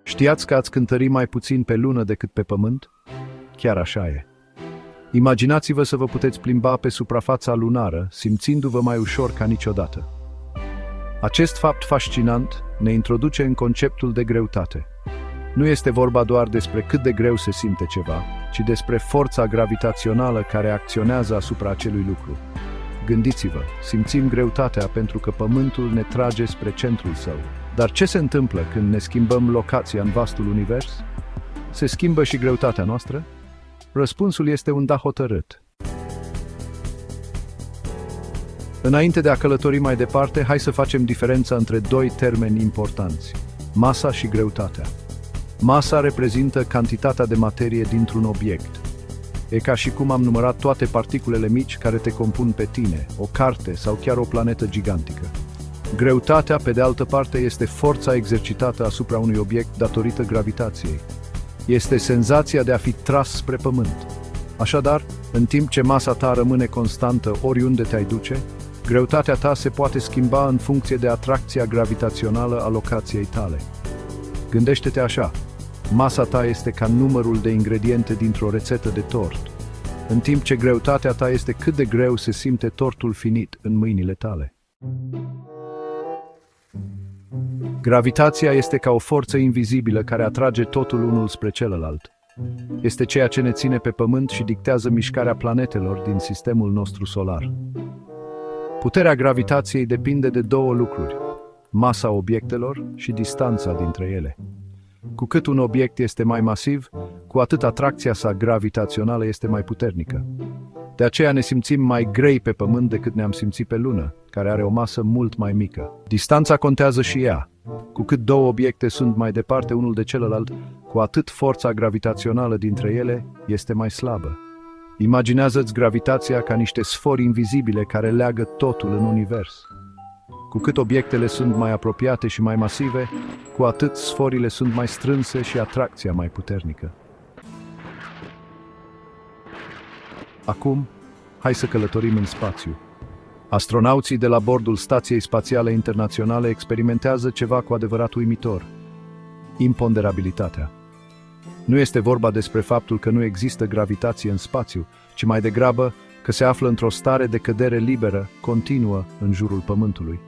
Știați că ați cântări mai puțin pe lună decât pe pământ? Chiar așa e. Imaginați-vă să vă puteți plimba pe suprafața lunară, simțindu-vă mai ușor ca niciodată. Acest fapt fascinant ne introduce în conceptul de greutate. Nu este vorba doar despre cât de greu se simte ceva, ci despre forța gravitațională care acționează asupra acelui lucru. Gândiți-vă, simțim greutatea pentru că Pământul ne trage spre centrul său. Dar ce se întâmplă când ne schimbăm locația în vastul univers? Se schimbă și greutatea noastră? Răspunsul este un da hotărât. Înainte de a călători mai departe, hai să facem diferența între doi termeni importanți: masa și greutatea. Masa reprezintă cantitatea de materie dintr-un obiect. E ca și cum am numărat toate particulele mici care te compun pe tine, o carte sau chiar o planetă gigantică. Greutatea, pe de altă parte, este forța exercitată asupra unui obiect datorită gravitației. Este senzația de a fi tras spre Pământ. Așadar, în timp ce masa ta rămâne constantă oriunde te-ai duce, greutatea ta se poate schimba în funcție de atracția gravitațională a locației tale. Gândește-te așa: masa ta este ca numărul de ingrediente dintr-o rețetă de tort, în timp ce greutatea ta este cât de greu se simte tortul finit în mâinile tale. Gravitația este ca o forță invizibilă care atrage totul unul spre celălalt. Este ceea ce ne ține pe Pământ și dictează mișcarea planetelor din sistemul nostru solar. Puterea gravitației depinde de două lucruri: masa obiectelor și distanța dintre ele. Cu cât un obiect este mai masiv, cu atât atracția sa gravitațională este mai puternică. De aceea ne simțim mai grei pe Pământ decât ne-am simțit pe Lună, care are o masă mult mai mică. Distanța contează și ea. Cu cât două obiecte sunt mai departe unul de celălalt, cu atât forța gravitațională dintre ele este mai slabă. Imaginează-ți gravitația ca niște sfori invizibile care leagă totul în univers. Cu cât obiectele sunt mai apropiate și mai masive, cu atât sforile sunt mai strânse și atracția mai puternică. Acum, hai să călătorim în spațiu. Astronauții de la bordul Stației Spațiale Internaționale experimentează ceva cu adevărat uimitor: imponderabilitatea. Nu este vorba despre faptul că nu există gravitație în spațiu, ci mai degrabă că se află într-o stare de cădere liberă, continuă, în jurul Pământului.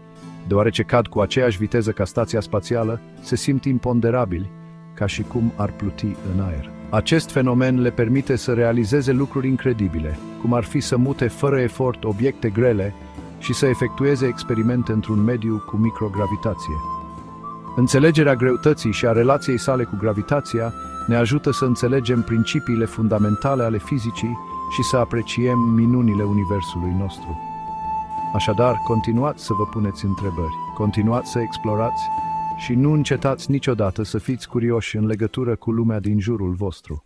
Deoarece cad cu aceeași viteză ca stația spațială, se simt imponderabili, ca și cum ar pluti în aer. Acest fenomen le permite să realizeze lucruri incredibile, cum ar fi să mute fără efort obiecte grele și să efectueze experimente într-un mediu cu microgravitație. Înțelegerea greutății și a relației sale cu gravitația ne ajută să înțelegem principiile fundamentale ale fizicii și să apreciem minunile universului nostru. Așadar, continuați să vă puneți întrebări, continuați să explorați și nu încetați niciodată să fiți curioși în legătură cu lumea din jurul vostru.